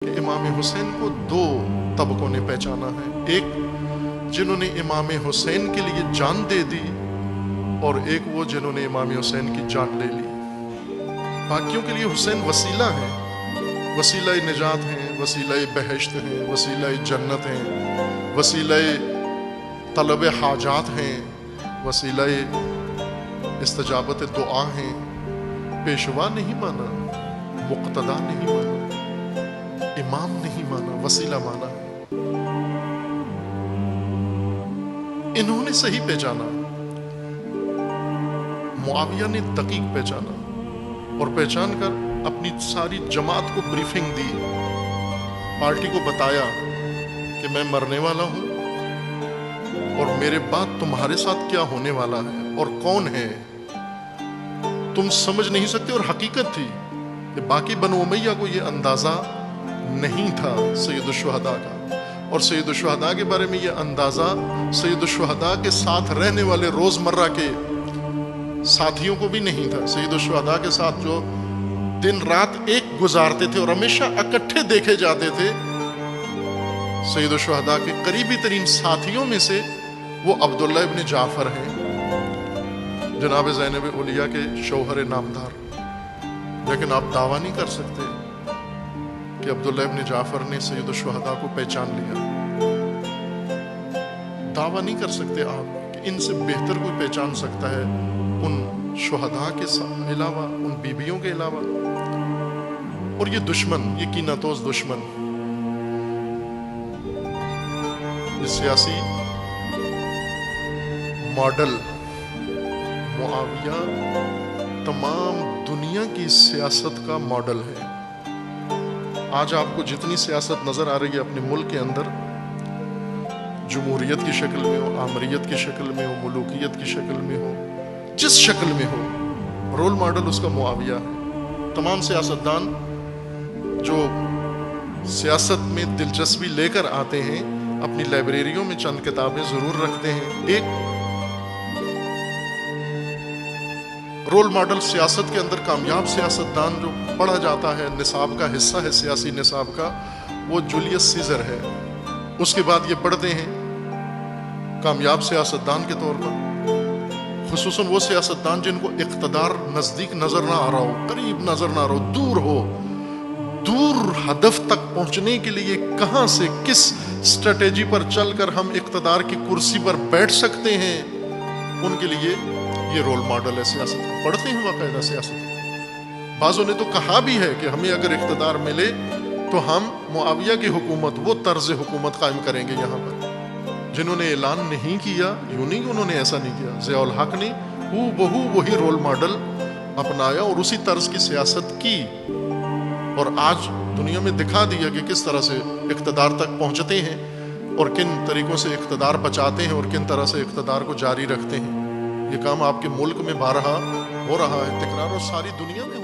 کہ امام حسین کو دو طبقوں نے پہچانا ہے، ایک جنہوں نے امام حسین کے لیے جان دے دی اور ایک وہ جنہوں نے امام حسین کی جان لے لی۔ باقیوں کے لیے حسین وسیلہ ہیں، وسیلہ نجات ہیں، وسیلہ بہشت ہیں، وسیلہ جنت ہیں، وسیلہ طلب حاجات ہیں، وسیلہ استجابت دعا ہیں۔ پیشوا نہیں مانا، مقتدا نہیں مانا، امام نہیں مانا، وسیلہ مانا۔ انہوں نے صحیح پہچانا، معاویہ نے دقیق پہچانا، اور پہچان کر اپنی ساری جماعت کو بریفنگ دی، پارٹی کو بتایا کہ میں مرنے والا ہوں اور میرے بعد تمہارے ساتھ کیا ہونے والا ہے اور کون ہے تم سمجھ نہیں سکتے۔ اور حقیقت تھی کہ باقی بنو امیہ کو یہ اندازہ نہیں تھا سید الشہداء کا، اور سید الشہداء کے بارے میں یہ اندازہ سید الشہداء کے ساتھ رہنے والے روزمرہ کے ساتھیوں کو بھی نہیں تھا۔ سید الشہداء کے ساتھ جو دن رات ایک گزارتے تھے اور ہمیشہ اکٹھے دیکھے جاتے تھے، سید الشہداء کے قریبی ترین ساتھیوں میں سے وہ عبداللہ ابن جعفر ہیں، جناب زینب اولیاء کے شوہر نامدار۔ لیکن آپ دعویٰ نہیں کر سکتے کہ عبداللہ ابن جعفر نے سید الشہداء کو پہچان لیا۔ دعویٰ نہیں کر سکتے آپ کہ ان سے بہتر کوئی پہچان سکتا ہے ان شہداء کے علاوہ، ان بیویوں کے علاوہ۔ اور یہ دشمن، یہ کینہ توز دشمن، یہ سیاسی ماڈل معاویہ تمام دنیا کی سیاست کا ماڈل ہے۔ آج آپ کو جتنی سیاست نظر آ رہی ہے اپنے ملک کے اندر، جمہوریت کی شکل میں ہو، آمریت کی شکل میں ہو، ملوکیت کی شکل میں ہو، جس شکل میں ہو، رول ماڈل اس کا معاویہ ہے۔ تمام سیاستدان جو سیاست میں دلچسپی لے کر آتے ہیں اپنی لائبریریوں میں چند کتابیں ضرور رکھتے ہیں۔ ایک رول ماڈل سیاست کے اندر کامیاب سیاستدان جو پڑھا جاتا ہے، نصاب کا حصہ ہے سیاسی نصاب کا، وہ جولیس سیزر ہے۔ اس کے بعد یہ پڑھتے ہیں کامیاب سیاستدان کے طور پر، خصوصاً وہ سیاستدان جن کو اقتدار نزدیک نظر نہ آ رہا ہو، قریب نظر نہ آ رہا ہو، دور ہو، دور ہدف تک پہنچنے کے لیے کہاں سے کس اسٹریٹجی پر چل کر ہم اقتدار کی کرسی پر بیٹھ سکتے ہیں، ان کے لیے یہ رول ماڈل ہے سیاست۔ پڑھتے ہیں باقاعدہ سیاست۔ بعضوں نے تو کہا بھی ہے کہ ہمیں اگر اقتدار ملے تو ہم معاویہ کی حکومت، وہ طرز حکومت قائم کریں گے یہاں پر۔ جنہوں نے اعلان نہیں کیا، یوں نہیں کہ انہوں نے ایسا نہیں کیا، ضیاء الحق نے بہو وہی رول ماڈل اپنایا اور اسی طرز کی سیاست کی، اور آج دنیا میں دکھا دیا کہ کس طرح سے اقتدار تک پہنچتے ہیں اور کن طریقوں سے اقتدار بچاتے ہیں اور کن طرح سے اقتدار کو جاری رکھتے ہیں۔ یہ کام آپ کے ملک میں بارہا ہو رہا ہے، تکرار، اور ساری دنیا میں